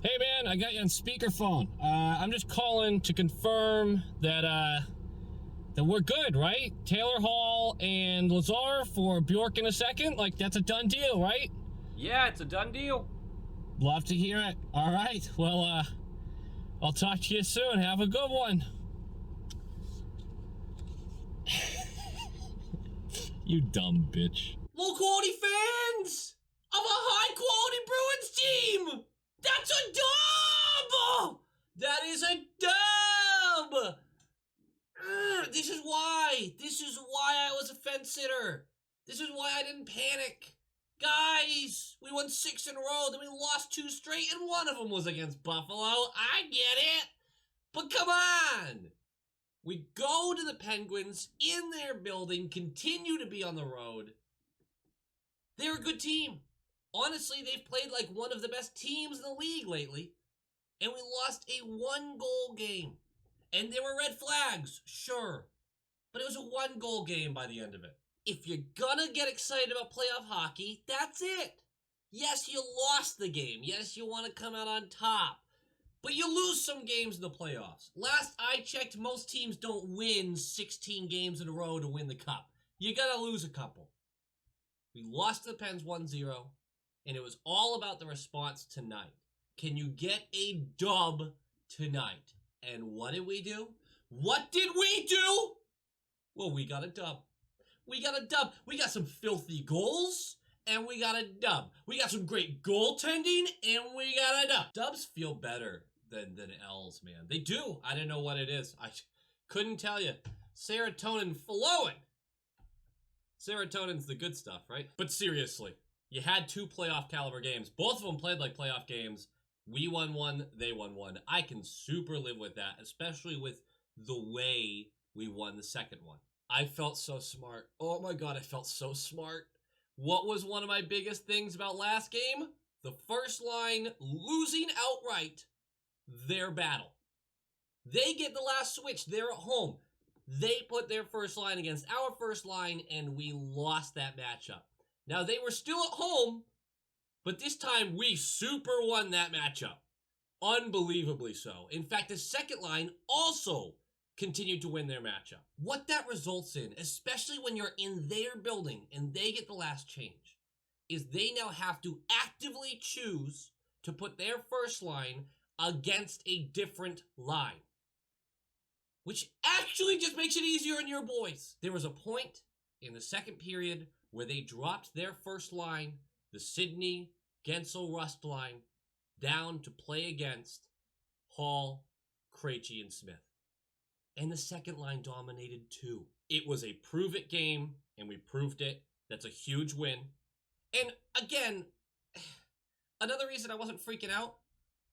Hey man, I got you on speakerphone. I'm just calling to confirm that we're good, right? Taylor Hall and Lazar for Bjork in a second. Like, that's a done deal, right? Yeah, it's a done deal. Love to hear it. All right. Well, I'll talk to you soon. Have a good one. You dumb bitch. Low quality fans of a high quality Bruins team. That's a dub. That is a dub. This is why. This is why I was a fence sitter. This is why I didn't panic. Guys, we won 6 in a row, then we lost 2 straight, and one of them was against Buffalo. I get it. But come on. We go to the Penguins in their building, continue to be on the road. They're a good team. Honestly, they've played like one of the best teams in the league lately. And we lost a 1-goal game. And there were red flags, sure. But it was a 1-goal game by the end of it. If you're gonna get excited about playoff hockey, that's it. Yes, you lost the game. Yes, you want to come out on top. But you lose some games in the playoffs. Last I checked, most teams don't win 16 games in a row to win the cup. You gotta lose a couple. We lost to the Pens 1-0, and it was all about the response tonight. Can you get a dub tonight? And what did we do? What did we do? Well, we got a dub. We got a dub. We got some filthy goals, and we got a dub. We got some great goaltending, and we got a dub. Dubs feel better than L's, man. They do. I don't know what it is. I couldn't tell you. Serotonin flowing. Serotonin's the good stuff, right? But seriously, you had 2 playoff caliber games. Both of them played like playoff games. We won one, they won one. I can super live with that, especially with the way we won the second one. I felt so smart. Oh my god, I felt so smart. What was one of my biggest things about last game? The first line losing outright their battle. They get the last switch. They're at home. They put their first line against our first line, and we lost that matchup. Now, they were still at home, but this time we super won that matchup. Unbelievably so. In fact, the second line also continued to win their matchup. What that results in, especially when you're in their building and they get the last change, is they now have to actively choose to put their first line against a different line, which actually just makes it easier on your boys. There was a point in the second period where they dropped their first line, the Sidney, Gensel, Rust line, down to play against Hall, Krejci, and Smith. And the second line dominated too. It was a prove-it game, and we proved it. That's a huge win. And again, another reason I wasn't freaking out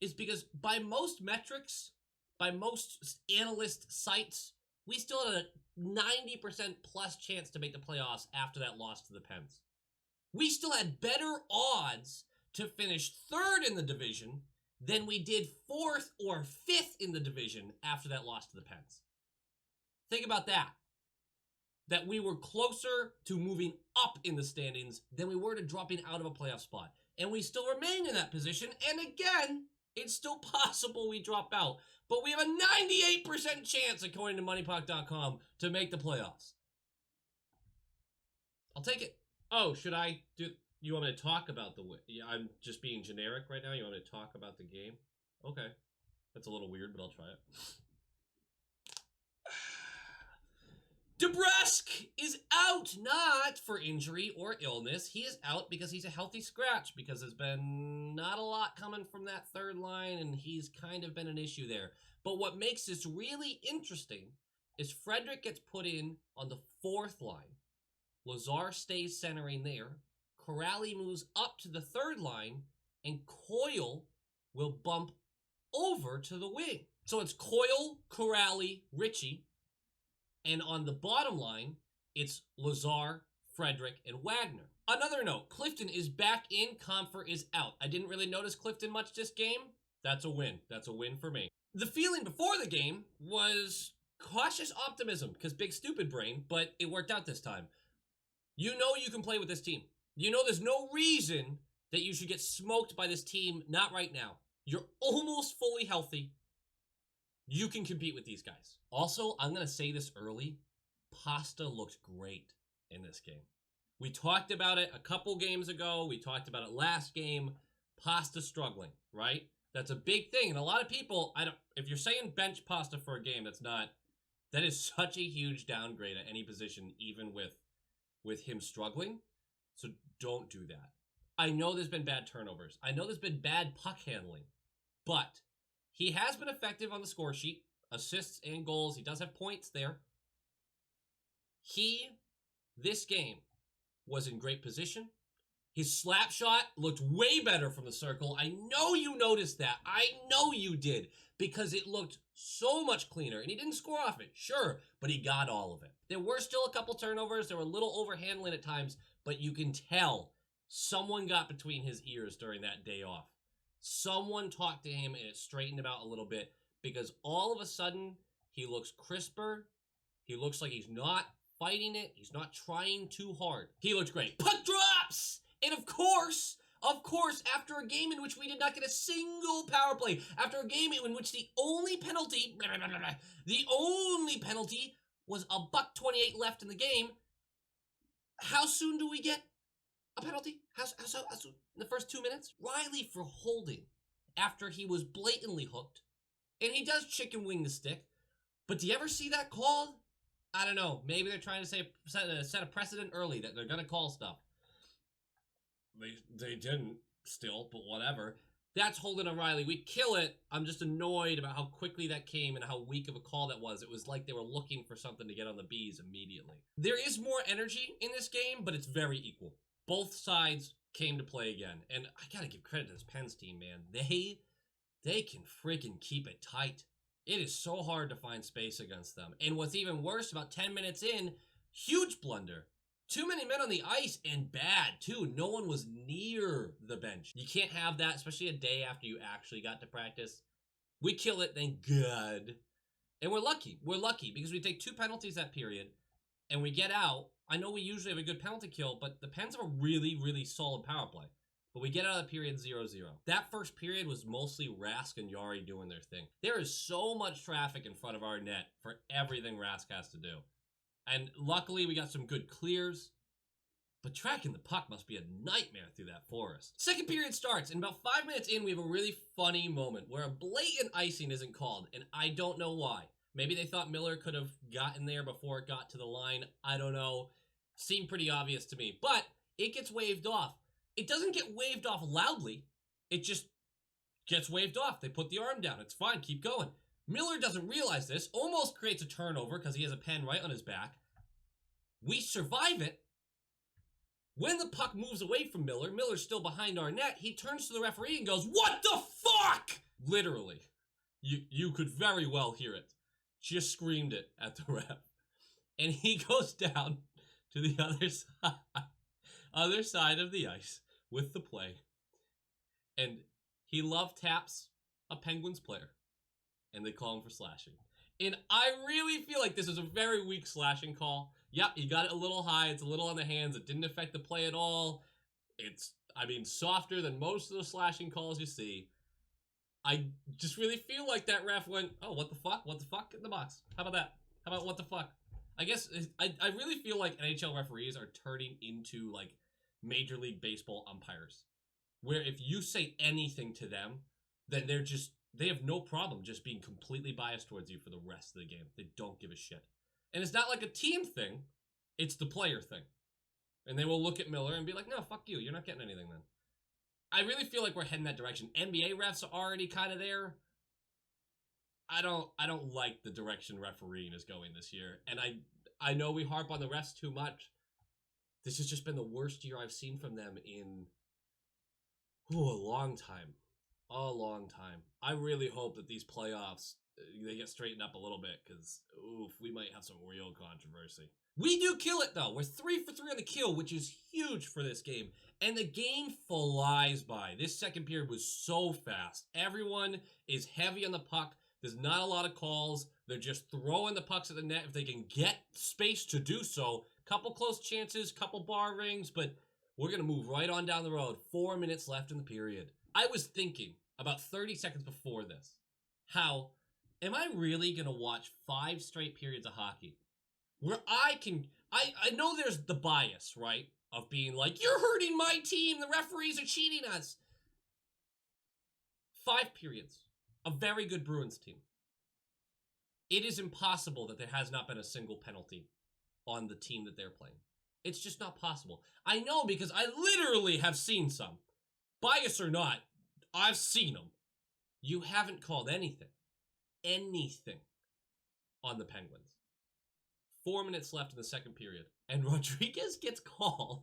is because by most metrics, by most analyst sites, we still had a 90% plus chance to make the playoffs after that loss to the Pens. We still had better odds to finish 3rd in the division than we did 4th or 5th in the division after that loss to the Pens. Think about that. That we were closer to moving up in the standings than we were to dropping out of a playoff spot. And we still remain in that position. And again, it's still possible we drop out. But we have a 98% chance, according to MoneyPuck.com, to make the playoffs. I'll take it. Oh, should I do... You want me to talk about the... Yeah, I'm just being generic right now. You want me to talk about the game? Okay. That's a little weird, but I'll try it. DeBrusk is out, not for injury or illness. He is out because he's a healthy scratch, because there's been not a lot coming from that third line, and he's kind of been an issue there. But what makes this really interesting is Frederick gets put in on the 4th line. Lazar stays centering there. Corrali moves up to the 3rd line, and Coyle will bump over to the wing. So it's Coyle, Corrali, Ritchie. And on the bottom line, it's Lazar, Frederick, and Wagner. Another note, Clifton is back in, Comfer is out. I didn't really notice Clifton much this game. That's a win. That's a win for me. The feeling before the game was cautious optimism, because big stupid brain, but it worked out this time. You know you can play with this team. You know there's no reason that you should get smoked by this team, not right now. You're almost fully healthy. You can compete with these guys. Also, I'm going to say this early. Pasta looked great in this game. We talked about it a couple games ago. We talked about it last game. Pasta struggling, right? That's a big thing. And a lot of people, if you're saying bench Pasta for a game, that is such a huge downgrade at any position, even with him struggling. So don't do that. I know there's been bad turnovers. I know there's been bad puck handling. But he has been effective on the score sheet. Assists and goals. He does have points there. This game, was in great position. His slap shot looked way better from the circle. I know you noticed that. I know you did. Because it looked so much cleaner. And he didn't score off it, sure, but he got all of it. There were still a couple turnovers. There were a little overhandling at times, but you can tell someone got between his ears during that day off. Someone talked to him and it straightened him out a little bit, because all of a sudden he looks crisper. He looks like he's not fighting it. He's not trying too hard. He looks great. Puck drops! And of course, after a game in which we did not get a single power play, after a game in which the only penalty was a $1:28 left in the game, how soon do we get a penalty? How soon? In the first 2 minutes? Riley for holding after he was blatantly hooked. And he does chicken wing the stick. But do you ever see that called? I don't know. Maybe they're trying to set a precedent early that they're going to call stuff. They didn't still, but whatever. That's holding on Riley. We kill it. I'm just annoyed about how quickly that came and how weak of a call that was. It was like they were looking for something to get on the bees immediately. There is more energy in this game, but it's very equal. Both sides came to play again. And I gotta give credit to this Pens team, man. They can freaking keep it tight. It is so hard to find space against them. And what's even worse, about 10 minutes in, huge blunder. Too many men on the ice, and bad, too. No one was near the bench. You can't have that, especially a day after you actually got to practice. We kill it, thank God. And we're lucky. We're lucky because we take 2 penalties that period, and we get out. I know we usually have a good penalty kill, but the Pens have a really, really solid power play. But we get out of the period 0-0. That first period was mostly Rask and Yari doing their thing. There is so much traffic in front of our net for everything Rask has to do. And luckily, we got some good clears. But tracking the puck must be a nightmare through that forest. Second period starts, and about 5 minutes in, we have a really funny moment where a blatant icing isn't called, and I don't know why. Maybe they thought Miller could have gotten there before it got to the line. I don't know. Seemed pretty obvious to me. But it gets waved off. It doesn't get waved off loudly. It just gets waved off. They put the arm down. It's fine. Keep going. Miller doesn't realize this. Almost creates a turnover because he has a pen right on his back. We survive it. When the puck moves away from Miller, Miller's still behind our net, he turns to the referee and goes, "What the fuck?" Literally. You could very well hear it. Just screamed it at the ref. And he goes down to the other side of the ice with the play. And he love taps a Penguins player. And they call him for slashing. And I really feel like this is a very weak slashing call. Yep, he got it a little high. It's a little on the hands. It didn't affect the play at all. It's, softer than most of the slashing calls you see. I just really feel like that ref went, "Oh, what the fuck? What the fuck?" in the box. How about that? How about what the fuck? I guess, I really feel like NHL referees are turning into, like, Major League Baseball umpires. Where if you say anything to them, then they have no problem just being completely biased towards you for the rest of the game. They don't give a shit. And it's not like a team thing. It's the player thing. And they will look at Miller and be like, "No, fuck you. You're not getting anything then." I really feel like we're heading that direction. NBA refs are already kind of there. I don't like the direction refereeing is going this year. And I know we harp on the refs too much. This has just been the worst year I've seen from them in a long time. A long time. I really hope that these playoffs, they get straightened up a little bit, because, we might have some real controversy. We do kill it, though. We're 3 for 3 on the kill, which is huge for this game. And the game flies by. This second period was so fast. Everyone is heavy on the puck. There's not a lot of calls. They're just throwing the pucks at the net if they can get space to do so. Couple close chances, couple bar rings, but we're going to move right on down the road. 4 minutes left in the period. I was thinking, about 30 seconds before this. How am I really going to watch 5 straight periods of hockey where I know there's the bias, right? Of being like, you're hurting my team, the referees are cheating us. 5 periods. A very good Bruins team. It is impossible that there has not been a single penalty on the team that they're playing. It's just not possible. I know because I literally have seen some. Bias or not, I've seen them. You haven't called anything on the Penguins. 4 minutes left in the second period, and Rodriguez gets called.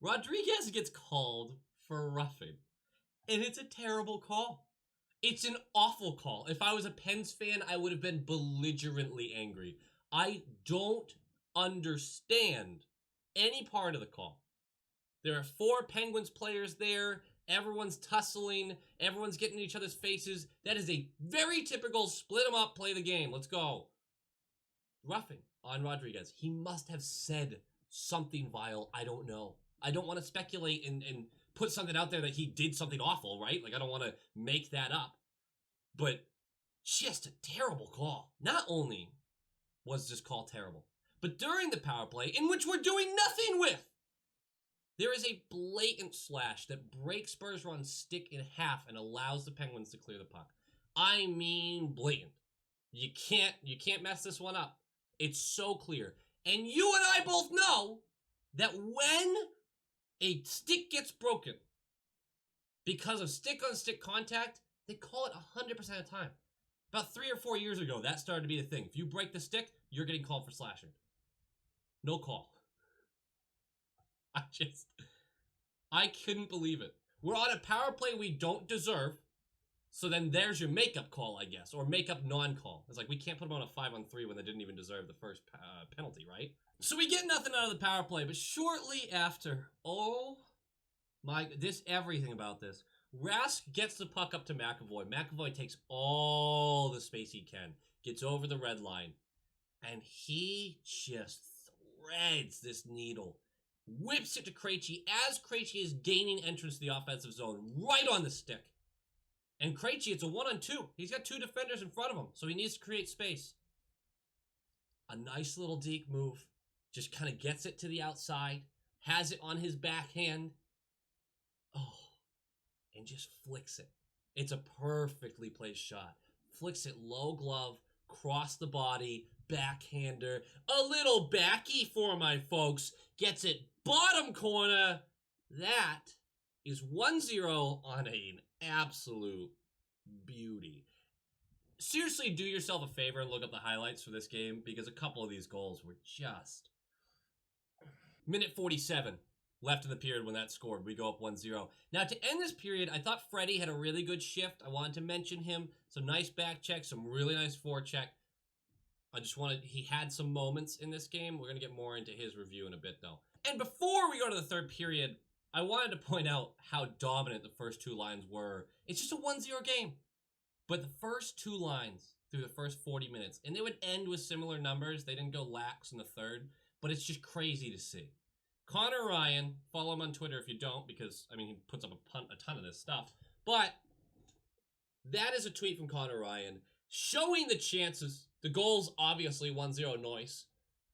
Rodriguez gets called for roughing, and it's a terrible call. It's an awful call. If I was a Pens fan, I would have been belligerently angry. I don't understand any part of the call. There are 4 Penguins players there. Everyone's tussling. Everyone's getting in each other's faces. That is a very typical split them up, play the game. Let's go. Roughing on Rodriguez. He must have said something vile. I don't know. I don't want to speculate and put something out there that he did something awful, right? Like, I don't want to make that up. But just a terrible call. Not only was this call terrible, but during the power play, in which we're doing nothing with, there is a blatant slash that breaks Bergeron's stick in half and allows the Penguins to clear the puck. I mean blatant. You can't mess this one up. It's so clear. And you and I both know that when a stick gets broken because of stick-on-stick contact, they call it 100% of the time. About 3 or 4 years ago, that started to be the thing. If you break the stick, you're getting called for slashing. No call. I couldn't believe it. We're on a power play we don't deserve, so then there's your makeup call, I guess, or makeup non-call. It's like, we can't put them on a 5-on-3 when they didn't even deserve the first penalty, right? So we get nothing out of the power play, but shortly after, everything about this. Rask gets the puck up to McAvoy. McAvoy takes all the space he can, gets over the red line, and he just threads this needle. Whips it to Krejci as Krejci is gaining entrance to the offensive zone, right on the stick. And Krejci, it's a 1-on-2. He's got 2 defenders in front of him, so he needs to create space. A nice little deke move. Just kind of gets it to the outside, has it on his backhand. And just flicks it. It's a perfectly placed shot. Flicks it low glove, cross the body, backhander. A little backy for my folks. Gets it bottom corner. That is 1-0 on an absolute beauty. Seriously, do yourself a favor and look up the highlights for this game, because a couple of these goals were just... Minute 47 left in the period when that scored. We go up 1-0. Now, to end this period, I thought Freddie had a really good shift. I wanted to mention him. Some nice back check, some really nice forecheck. He had some moments in this game. We're going to get more into his review in a bit, though. And before we go to the third period, I wanted to point out how dominant the first 2 lines were. It's just a 1-0 game. But the first 2 lines through the first 40 minutes, and they would end with similar numbers. They didn't go lax in the third, but it's just crazy to see. Connor Ryan, follow him on Twitter if you don't, because, I mean, he puts up a ton of this stuff. But that is a tweet from Connor Ryan showing the chances. The goal's obviously 1-0 noise,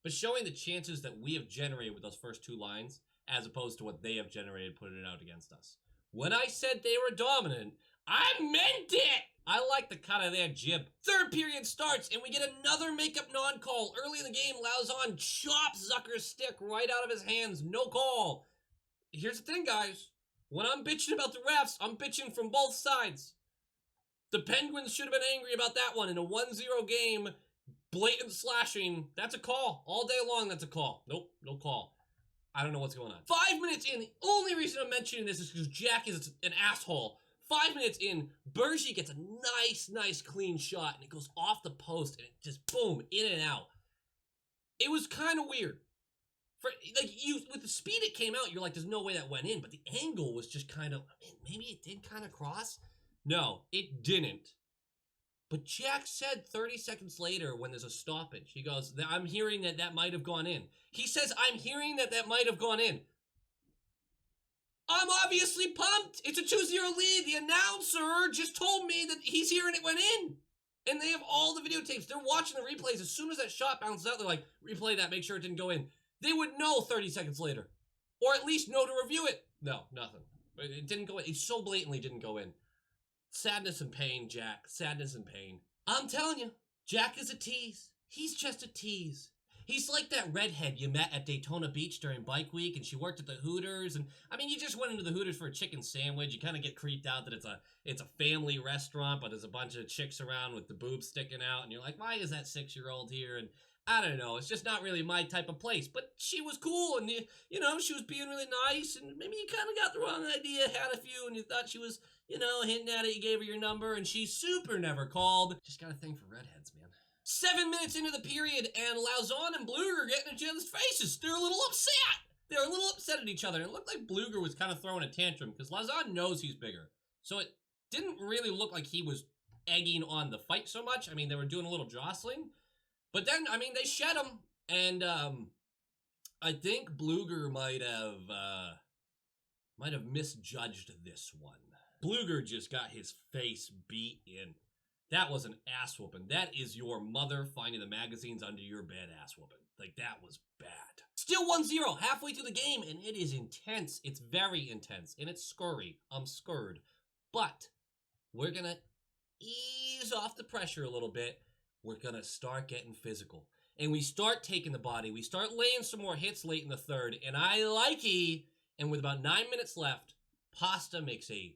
but showing the chances that we have generated with those first 2 lines as opposed to what they have generated putting it out against us. When I said they were dominant, I meant it! I like the cut of their jib. Third period starts, and we get another makeup non-call. Early in the game, Lauzon chops Zucker's stick right out of his hands. No call. Here's the thing, guys. When I'm bitching about the refs, I'm bitching from both sides. The Penguins should have been angry about that one. In a 1-0 game, blatant slashing, that's a call. All day long, that's a call. Nope, no call. I don't know what's going on. 5 minutes in, the only reason I'm mentioning this is because Jack is an asshole. 5 minutes in, Bergie gets a nice clean shot, and it goes off the post, and it just, boom, in and out. It was kind of weird. With the speed it came out, you're like, there's no way that went in, but the angle was just kind of, maybe it did kind of cross? No, it didn't. But Jack said 30 seconds later when there's a stoppage, he goes, I'm hearing that might have gone in. He says, I'm hearing that might have gone in. I'm obviously pumped. It's a 2-0 lead. The announcer just told me that he's here and it went in. And they have all the videotapes. They're watching the replays. As soon as that shot bounces out, they're like, replay that, make sure it didn't go in. They would know 30 seconds later. Or at least know to review it. No, nothing. It didn't go in. It so blatantly didn't go in. Sadness and pain, Jack. Sadness and pain. I'm telling you, Jack is a tease. He's just a tease. He's like that redhead you met at Daytona Beach during Bike Week, and she worked at the Hooters, and I mean, you just went into the Hooters for a chicken sandwich. You kind of get creeped out that it's a family restaurant, but there's a bunch of chicks around with the boobs sticking out, and you're like, why is that 6-year-old here? And I don't know, it's just not really my type of place. But she was cool, and you know, she was being really nice, and maybe you kind of got the wrong idea, had a few, and you thought she was, you know, hinting at it. You gave her your number, and she super never called. Just got a thing for redheads, man. 7 minutes into the period, and Lauzon and Bluger getting in each other's faces. They're a little upset. They're a little upset at each other. And it looked like Bluger was kind of throwing a tantrum because Lauzon knows he's bigger. So it didn't really look like he was egging on the fight so much. I mean, they were doing a little jostling. But then, I mean, they shed him. And I think Bluger might have misjudged this one. Bluger just got his face beat in. That was an ass whooping. That is your mother finding the magazines under your bed ass whooping. Like, that was bad. Still 1-0 halfway through the game, and it is intense. It's very intense, and it's scurry. I'm scared. But we're going to ease off the pressure a little bit. We're going to start getting physical. And we start taking the body. We start laying some more hits late in the third, and I likey. And with about 9 minutes left, Pasta makes a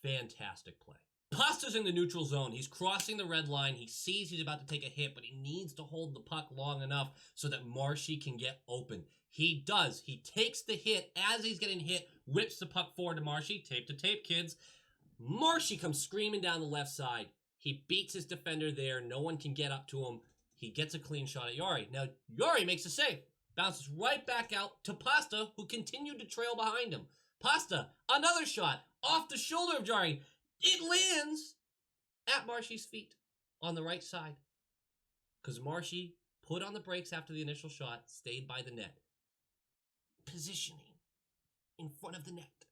fantastic play. Pasta's in the neutral zone. He's crossing the red line. He sees he's about to take a hit, but he needs to hold the puck long enough so that Marshy can get open. He does. He takes the hit as he's getting hit, whips the puck forward to Marshy. Tape to tape, kids. Marshy comes screaming down the left side. He beats his defender there. No one can get up to him. He gets a clean shot at Yari. Now, Yari makes a save. Bounces right back out to Pasta, who continued to trail behind him. Pasta, another shot off the shoulder of Yari. It lands at Marshy's feet on the right side because Marshy put on the brakes after the initial shot, stayed by the net. Positioning in front of the net.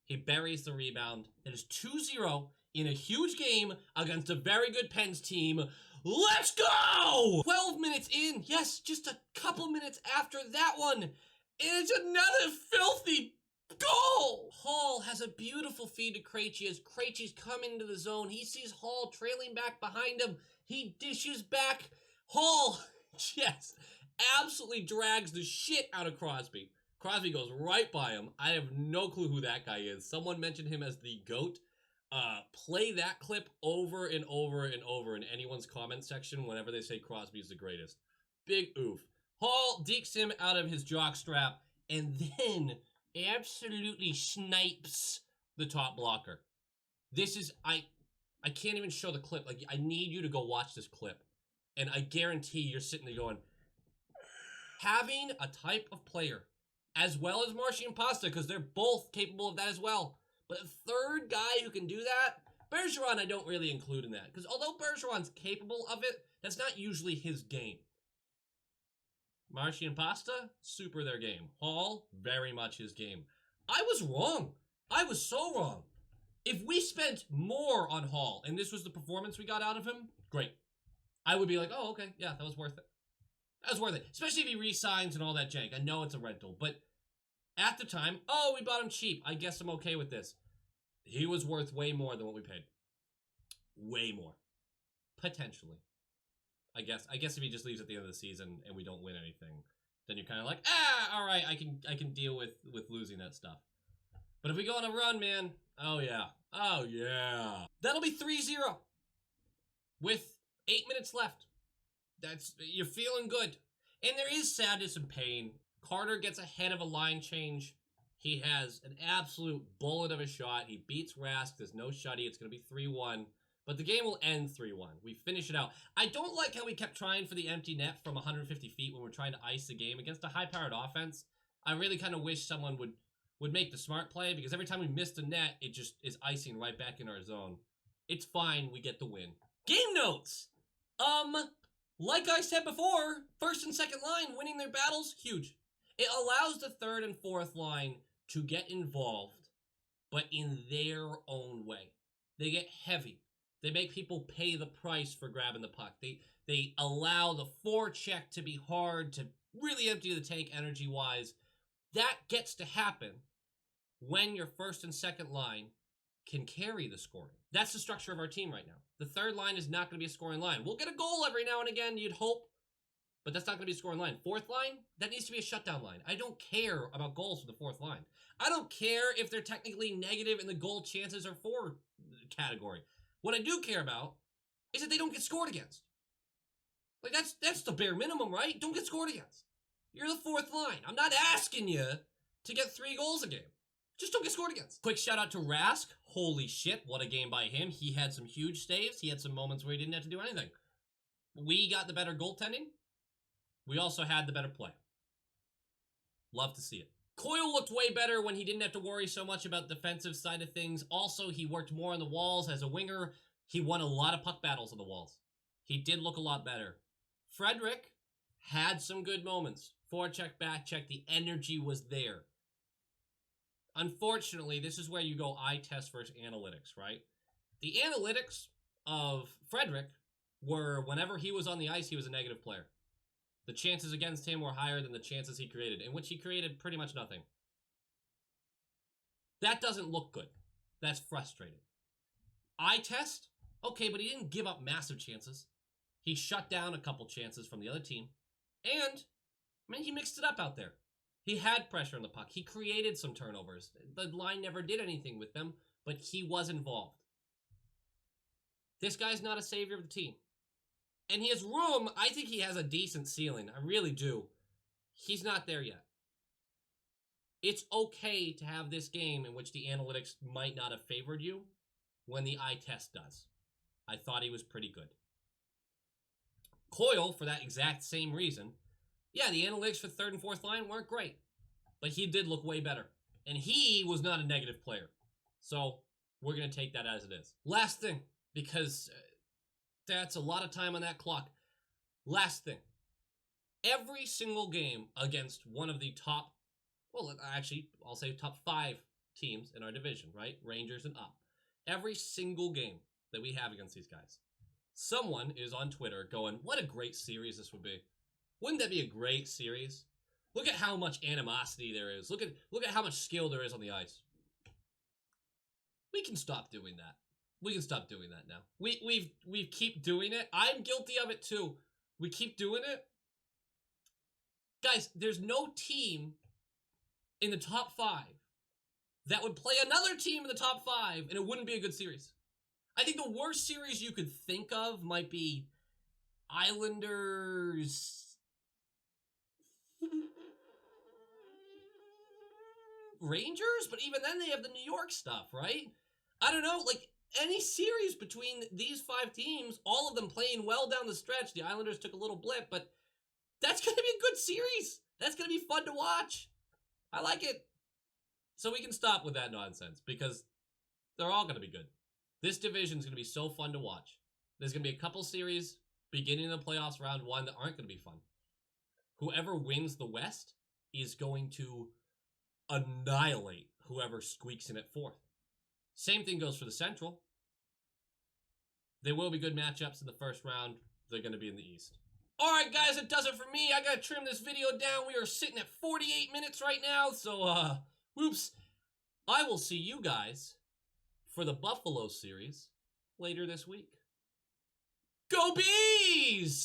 He buries the rebound. It is 2-0 in a huge game against a very good Pens team. Let's go! 12 minutes in. Yes, just a couple minutes after that one. And it's another filthy goal! Hall has a beautiful feed to Krejci as Krejci's coming into the zone. He sees Hall trailing back behind him. He dishes back. Hall just absolutely drags the shit out of Crosby. Crosby goes right by him. I have no clue who that guy is. Someone mentioned him as the GOAT. Play that clip over and over and over in anyone's comment section whenever they say Crosby is the greatest. Big oof. Hall dekes him out of his jockstrap and then absolutely snipes the top blocker. This is, I can't even show the clip. Like, I need you to go watch this clip. And I guarantee you're sitting there going, having a type of player, as well as Marshy and Pasta, because they're both capable of that as well. But a third guy who can do that, Bergeron I don't really include in that. Because although Bergeron's capable of it, that's not usually his game. Marshy and Pasta, super their game. Hall, very much his game. I was wrong. I was so wrong. If we spent more on Hall, and this was the performance we got out of him, great. I would be like, oh, okay, yeah, that was worth it. That was worth it. Especially if he re-signs and all that jank. I know it's a rental, but at the time, oh, we bought him cheap. I guess I'm okay with this. He was worth way more than what we paid. Way more. Potentially. I guess if he just leaves at the end of the season and we don't win anything, then you're kind of like, all right, I can deal with losing that stuff. But if we go on a run, man, oh yeah. That'll be 3-0 with 8 minutes left. You're feeling good. And there is sadness and pain. Carter gets ahead of a line change. He has an absolute bullet of a shot. He beats Rask. There's no shutty. It's going to be 3-1. But the game will end 3-1. We finish it out. I don't like how we kept trying for the empty net from 150 feet when we're trying to ice the game against a high-powered offense. I really kind of wish someone would make the smart play, because every time we miss the net, it just is icing right back in our zone. It's fine. We get the win. Game notes! Like I said before, first and second line winning their battles, huge. It allows the third and fourth line to get involved, but in their own way. They get heavy. They make people pay the price for grabbing the puck. They allow the forecheck to be hard, to really empty the tank energy-wise. That gets to happen when your first and second line can carry the scoring. That's the structure of our team right now. The third line is not going to be a scoring line. We'll get a goal every now and again, you'd hope, but that's not going to be a scoring line. Fourth line, that needs to be a shutdown line. I don't care about goals for the fourth line. I don't care if they're technically negative in the goal chances or for category. What I do care about is that they don't get scored against. Like, that's the bare minimum, right? Don't get scored against. You're the fourth line. I'm not asking you to get 3 goals a game. Just don't get scored against. Quick shout out to Rask. Holy shit, what a game by him. He had some huge saves. He had some moments where he didn't have to do anything. We got the better goaltending. We also had the better play. Love to see it. Coyle looked way better when he didn't have to worry so much about the defensive side of things. Also, he worked more on the walls as a winger. He won a lot of puck battles on the walls. He did look a lot better. Frederick had some good moments. Forecheck, back check, the energy was there. Unfortunately, this is where you go eye test versus analytics, right? The analytics of Frederick were whenever he was on the ice, he was a negative player. The chances against him were higher than the chances he created, in which he created pretty much nothing. That doesn't look good. That's frustrating. Eye test? Okay, but he didn't give up massive chances. He shut down a couple chances from the other team. And, I mean, he mixed it up out there. He had pressure on the puck. He created some turnovers. The line never did anything with them, but he was involved. This guy's not a savior of the team. And his room, I think he has a decent ceiling. I really do. He's not there yet. It's okay to have this game in which the analytics might not have favored you when the eye test does. I thought he was pretty good. Coyle, for that exact same reason, yeah, the analytics for third and fourth line weren't great, but he did look way better. And he was not a negative player. So we're going to take that as it is. Last thing, because that's a lot of time on that clock. Last thing. Every single game against one of the top, well, actually, I'll say top 5 teams in our division, right? Rangers and up. Every single game that we have against these guys, someone is on Twitter going, what a great series this would be. Wouldn't that be a great series? Look at how much animosity there is. Look at how much skill there is on the ice. We can stop doing that. We can stop doing that now. We keep doing it. I'm guilty of it too. We keep doing it. Guys, there's no team in the top 5 that would play another team in the top 5 and it wouldn't be a good series. I think the worst series you could think of might be Islanders Rangers, but even then they have the New York stuff, right? I don't know, like any series between these 5 teams, all of them playing well down the stretch. The Islanders took a little blip, but that's going to be a good series. That's going to be fun to watch. I like it. So we can stop with that nonsense because they're all going to be good. This division is going to be so fun to watch. There's going to be a couple series beginning of the playoffs round 1 that aren't going to be fun. Whoever wins the West is going to annihilate whoever squeaks in at 4th. Same thing goes for the Central. There will be good matchups in the first round. They're going to be in the East. Alright guys, that does it for me. I gotta trim this video down. We are sitting at 48 minutes right now. So, whoops. I will see you guys for the Buffalo series later this week. Go Bees!